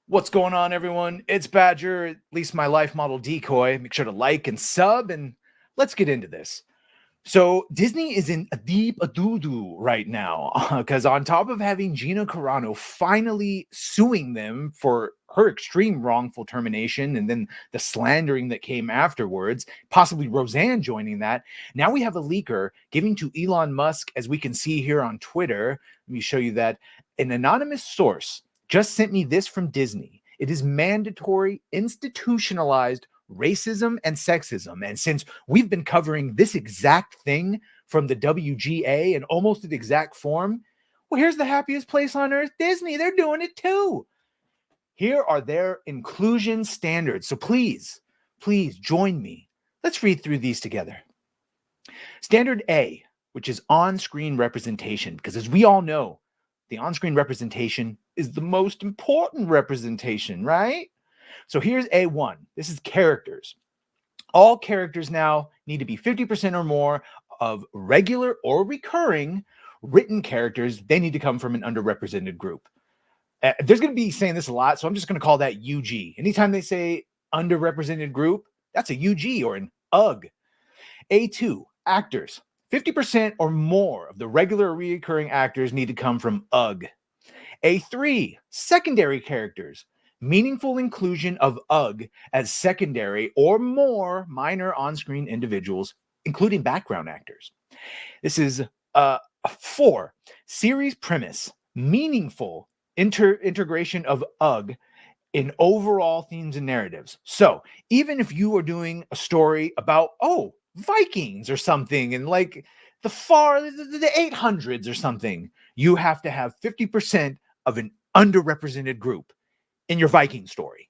What's going on, everyone? It's Badger, at least my life model decoy. Make sure to like and sub, and let's get into this. So Disney is in a deep doo-doo right now because on top of having Gina Carano finally suing them for her extreme wrongful termination and then the slandering that came afterwards, possibly Roseanne joining that, now we have a leaker giving to Elon Musk, as we can see here on Twitter. Let me show you that. An anonymous source just sent me this from Disney. It is mandatory, institutionalized racism and sexism. And since we've been covering this exact thing from the WGA in almost the exact form, well, here's the happiest place on earth, Disney. They're doing it too. Here are their inclusion standards. So please join me. Let's read through these together. Standard A, which is on-screen representation, because as we all know, the on-screen representation is the most important representation, right? So here's A1. This is characters. All characters now need to be 50% or more of regular or recurring written characters. They need to come from an underrepresented group. There's going to be saying this a lot, so I'm just going to call that UG. Anytime they say underrepresented group, that's a UG or an UG. A2, actors. 50% or more of the regular or recurring actors need to come from UG. A3, secondary characters. Meaningful inclusion of UG as secondary or more minor on-screen individuals, including background actors. This is 4, series premise. Meaningful integration of UG in overall themes and narratives. So even if you are doing a story about, Vikings or something, and like the 800s or something, you have to have 50% of an underrepresented group in your Viking story.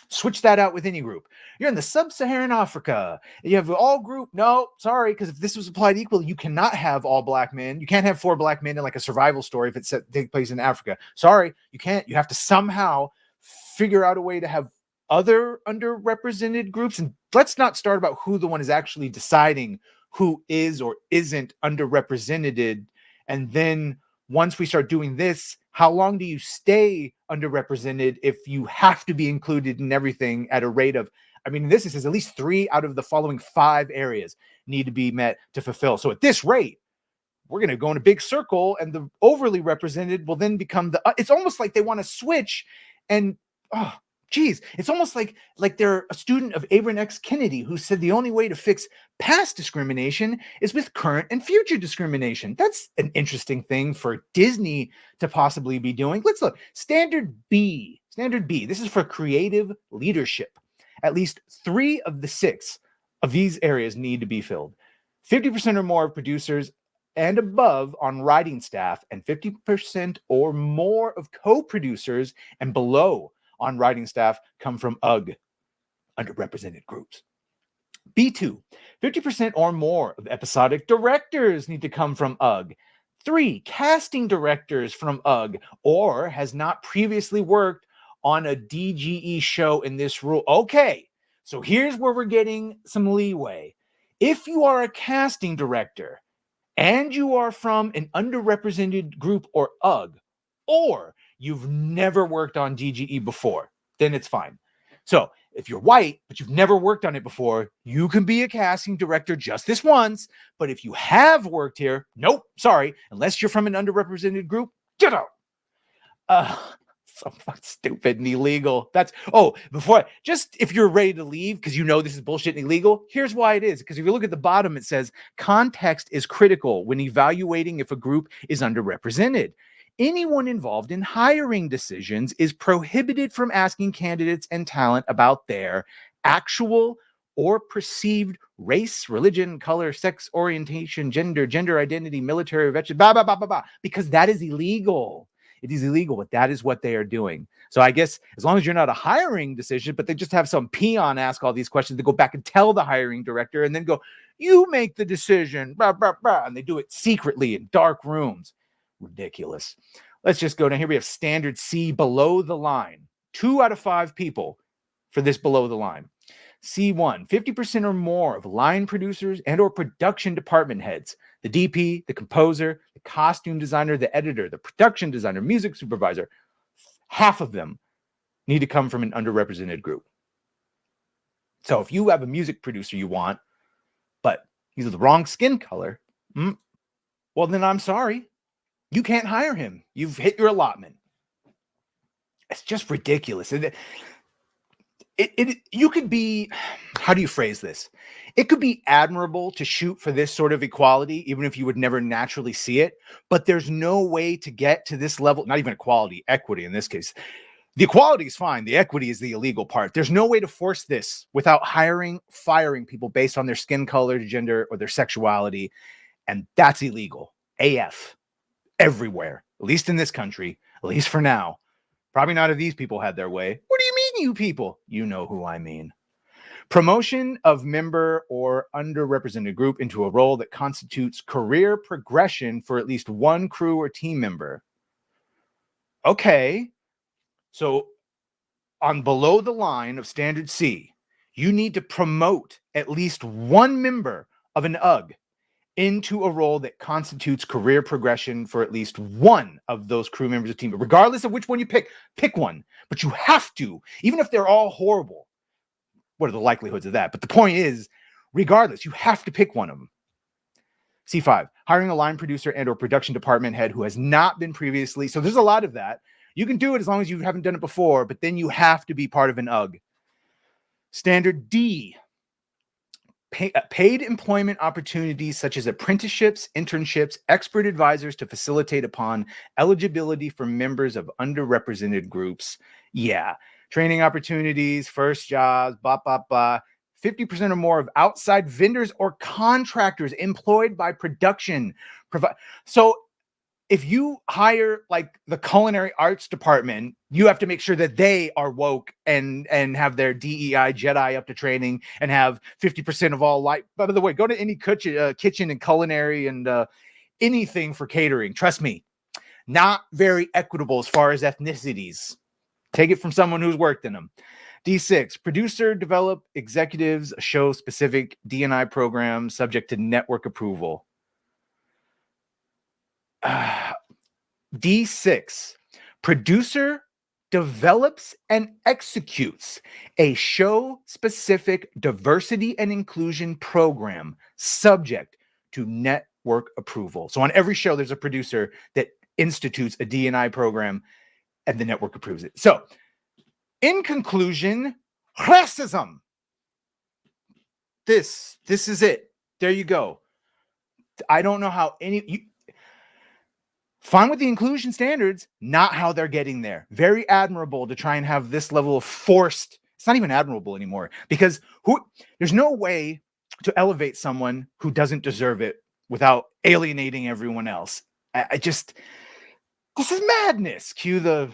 Switch that out with any group. You're in the sub-Saharan Africa. You have all group. No, sorry, because if this was applied equally, you cannot have all black men. You can't have 4 black men in like a survival story if it's take place in Africa. Sorry, you can't. You have to somehow figure out a way to have other underrepresented groups. And let's not start about who the one is actually deciding who is or isn't underrepresented. And then once we start doing this, how long do you stay underrepresented if you have to be included in everything at a rate of, this is at least 3 out of the following 5 areas need to be met to fulfill. So at this rate, we're going to go in a big circle, and the overly represented will then become it's almost like they want to switch. And it's almost like they're a student of Abraham X. Kennedy, who said the only way to fix past discrimination is with current and future discrimination. That's an interesting thing for Disney to possibly be doing. Let's look. Standard B. This is for creative leadership. At least 3 of the 6 of these areas need to be filled. 50% or more of producers and above on writing staff, and 50% or more of co-producers and below on writing staff come from UG, underrepresented groups. B2, 50% or more of episodic directors need to come from UG. 3, casting directors from UG or has not previously worked on a DGE show in this rule. Okay, so here's where we're getting some leeway. If you are a casting director and you are from an underrepresented group or UG, or you've never worked on DGE before, then it's fine. So if you're white, but you've never worked on it before, you can be a casting director just this once. But if you have worked here, nope, sorry, unless you're from an underrepresented group, get out. So fucking stupid and illegal. If you're ready to leave because you know this is bullshit and illegal, here's why it is. Because if you look at the bottom, it says context is critical when evaluating if a group is underrepresented. Anyone involved in hiring decisions is prohibited from asking candidates and talent about their actual or perceived race, religion, color, sex, orientation, gender identity, military, veteran, because that is illegal. It is illegal, but that is what they are doing. So I guess as long as you're not a hiring decision, but they just have some peon ask all these questions, they go back and tell the hiring director and then go, you make the decision, and they do it secretly in dark rooms. Ridiculous. Let's just go down here. We have standard C, below the line. 2 out of 5 people for this below the line. C1, 50% or more of line producers and or production department heads, the DP, the composer, the costume designer, the editor, the production designer, music supervisor, half of them need to come from an underrepresented group. So if you have a music producer you want, but he's the wrong skin color, well, then I'm sorry. You can't hire him. You've hit your allotment. It's just ridiculous. You could be, how do you phrase this? It could be admirable to shoot for this sort of equality, even if you would never naturally see it. But there's no way to get to this level, not even equality, equity in this case. The equality is fine. The equity is the illegal part. There's no way to force this without firing people based on their skin color, gender, or their sexuality. And that's illegal. AF. Everywhere. At least in this country. At least for now. Probably not if these people had their way. What do you mean, you people? You know who I mean. Promotion of member or underrepresented group into a role that constitutes career progression for at least one crew or team member. Okay. So on below the line of standard C, you need to promote at least one member of an UG into a role that constitutes career progression for at least one of those crew members of the team. But regardless of which one you pick one. But you have to, even if they're all horrible. What are the likelihoods of that? But the point is, regardless, you have to pick one of them. C5, hiring a line producer and or production department head who has not been previously. So there's a lot of that. You can do it as long as you haven't done it before, but then you have to be part of an UG. Standard D, paid employment opportunities such as apprenticeships, internships, expert advisors to facilitate upon eligibility for members of underrepresented groups. Yeah. Training opportunities, first jobs, 50% or more of outside vendors or contractors employed by production. So if you hire like the culinary arts department, you have to make sure that they are woke and have their DEI Jedi up to training and have 50% of all light. By the way, go to any kitchen and culinary and anything for catering. Trust me, not very equitable as far as ethnicities. Take it from someone who's worked in them. D6, producer, develop executives, show specific D&I programs subject to network approval. D6, producer develops and executes a show-specific diversity and inclusion program subject to network approval. So on every show, there's a producer that institutes a D&I program and the network approves it. So in conclusion, racism. This is it. There you go. I don't know how fine with the inclusion standards, not how they're getting there. Very admirable to try and have this level of forced. It's not even admirable anymore because there's no way to elevate someone who doesn't deserve it without alienating everyone else. This is madness. Cue the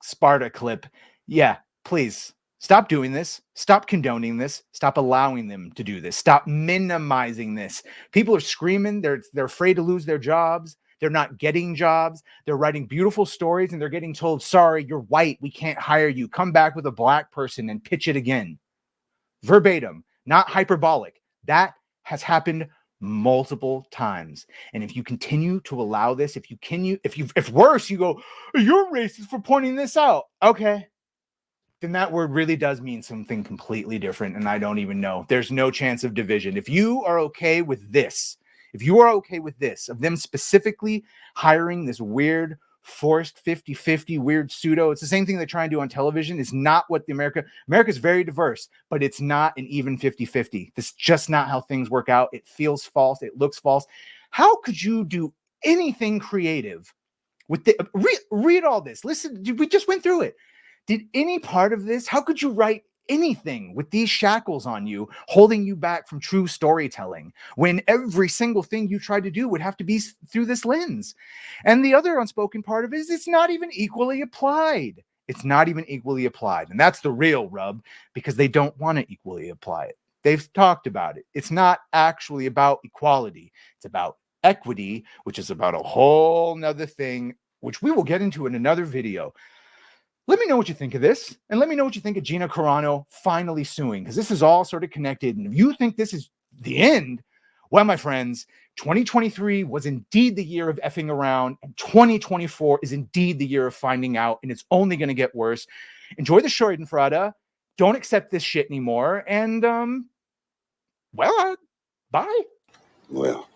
Sparta clip. Yeah, please stop doing this. Stop condoning this. Stop allowing them to do this. Stop minimizing this. People are screaming. They're afraid to lose their jobs. They're not getting jobs. They're writing beautiful stories and they're getting told, sorry, you're white. We can't hire you. Come back with a black person and pitch it again. Verbatim, not hyperbolic. That has happened multiple times. And if you continue to allow this, if worse, you go, you're racist for pointing this out. Okay. Then that word really does mean something completely different. And I don't even know. There's no chance of division. If you are okay with this, of them specifically hiring this weird, forced 50-50 weird pseudo, it's the same thing they try and do on television. It's not what America's very diverse, but it's not an even 50-50. That's just not how things work out. It feels false. It looks false. How could you do anything creative with read all this? Listen, we just went through it. Did any part of this, how could you write anything with these shackles on you, holding you back from true storytelling, when every single thing you try to do would have to be through this lens? And the other unspoken part of it is it's not even equally applied. It's not even equally applied. And that's the real rub, because they don't want to equally apply it. They've talked about it. It's not actually about equality. It's about equity, which is about a whole nother thing, which we will get into in another video. Let me know what you think of this, and let me know what you think of Gina Carano finally suing, because this is all sort of connected. And if you think this is the end, Well, my friends, 2023 was indeed the year of effing around, and 2024 is indeed the year of finding out, and it's only going to get worse. Enjoy the Schadenfreude. Don't accept this shit anymore. And, bye. Well,